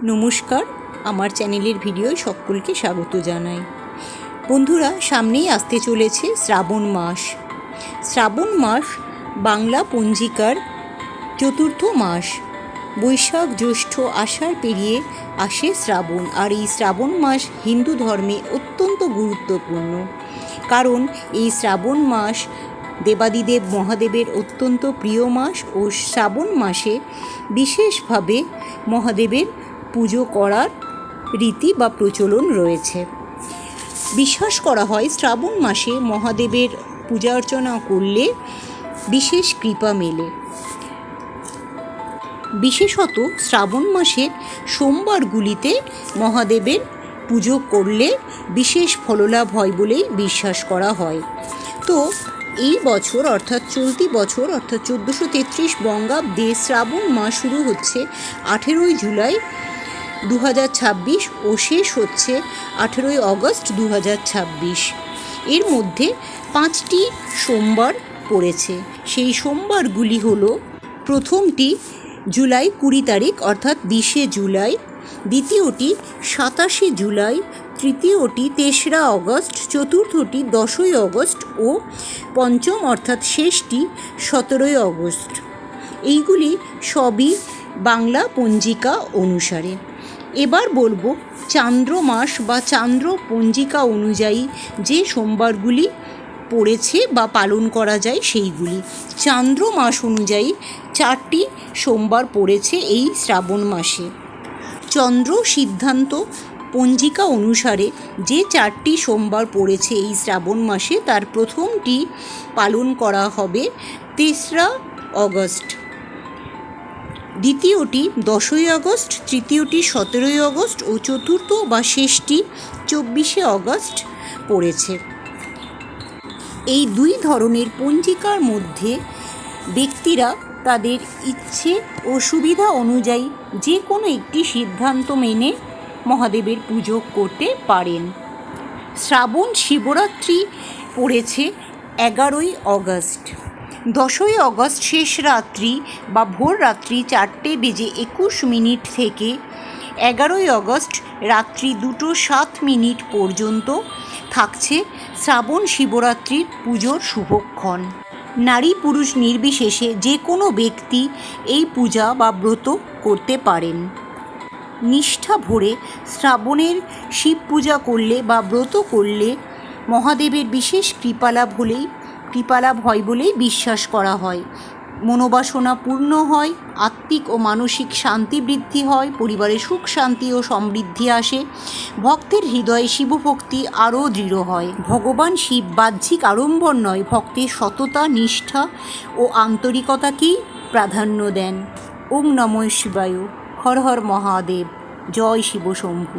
নমস্কার, আমার চ্যানেলের ভিডিওয় সকলকে স্বাগত জানাই। বন্ধুরা, সামনেই আসতে চলেছে শ্রাবণ মাস। শ্রাবণ মাস বাংলা পঞ্জিকার চতুর্থ মাস। বৈশাখ, জ্যৈষ্ঠ, আষাঢ় পেরিয়ে আসে শ্রাবণ। আর এই শ্রাবণ মাস হিন্দু ধর্মে অত্যন্ত গুরুত্বপূর্ণ, কারণ এই শ্রাবণ মাস দেবাদিদেব মহাদেবের অত্যন্ত প্রিয় মাস ও শ্রাবণ মাসে বিশেষভাবে মহাদেবের পুজো করার রীতি বা প্রচলন রয়েছে। বিশ্বাস করা হয় শ্রাবণ মাসে মহাদেবের পূজা অর্চনা করলে বিশেষ কৃপা মেলে। বিশেষত শ্রাবণ মাসের সোমবারগুলিতে মহাদেবের পুজো করলে বিশেষ ফললাভ হয় বলেই বিশ্বাস করা হয়। তো এই বছর অর্থাৎ চলতি বছর অর্থাৎ 1433 বঙ্গাব্দে শ্রাবণ মাস শুরু হচ্ছে 18 জুলাই 2026 ও শেষ হচ্ছে 18 অগস্ট 2026। এর মধ্যে 5টি সোমবার পড়েছে। সেই সোমবারগুলি হলো, প্রথমটি জুলাই 20 তারিখ অর্থাৎ 20 জুলাই, দ্বিতীয়টি 27 জুলাই, তৃতীয়টি 3রা অগস্ট, চতুর্থটি 10 অগস্ট ও পঞ্চম অর্থাৎ শেষটি 17 অগস্ট। এইগুলি সবই বাংলা পঞ্জিকা অনুসারে। এবার বলবো চান্দ্র মাস বা চান্দ্র পঞ্জিকা অনুযায়ী যে সোমবারগুলি পড়েছে বা পালন করা যায় সেইগুলি। চান্দ্র মাস অনুযায়ী 4টি সোমবার পড়েছে এই শ্রাবণ মাসে। চন্দ্র সিদ্ধান্ত পঞ্জিকা অনুসারে যে 4টি সোমবার পড়েছে এই শ্রাবণ মাসে, তার প্রথমটি পালন করা হবে 3রা অগস্ট, দ্বিতীয়টি 10 অগস্ট, তৃতীয়টি 17 অগস্ট ও চতুর্থ বা শেষটি 24 অগস্ট পড়েছে। এই দুই ধরনের পঞ্জিকার মধ্যে ব্যক্তিরা তাদের ইচ্ছে ও সুবিধা অনুযায়ী যে কোনো একটি সিদ্ধান্ত মেনে মহাদেবের পুজো করতে পারেন। শ্রাবণ শিবরাত্রি পড়েছে 11 অগস্ট। 10 অগস্ট শেষ রাত্রি বা ভোর রাত্রি 4:21 থেকে 11 অগস্ট রাত্রি 2:07 পর্যন্ত থাকছে শ্রাবণ শিবরাত্রির পুজোর শুভক্ষণ। নারী পুরুষ নির্বিশেষে যে কোনো ব্যক্তি এই পূজা বা ব্রত করতে পারেন। নিষ্ঠা ভরে শ্রাবণের শিব পূজা করলে বা ব্রত করলে মহাদেবের বিশেষ কৃপালাভ হয় বলেই বিশ্বাস করা হয়। মনোবাসনা পূর্ণ হয়, আত্মিক ও মানসিক শান্তি বৃদ্ধি হয়, পরিবারে সুখ শান্তি ও সমৃদ্ধি আসে, ভক্তের হৃদয়ে শিবভক্তি আরও দৃঢ় হয়। ভগবান শিব বাহ্যিক আড়ম্বর নয়, ভক্তের সততা, নিষ্ঠা ও আন্তরিকতাকেই প্রাধান্য দেন। ওম নমঃ শিবায়। হর হর মহাদেব। জয় শিব শম্ভু।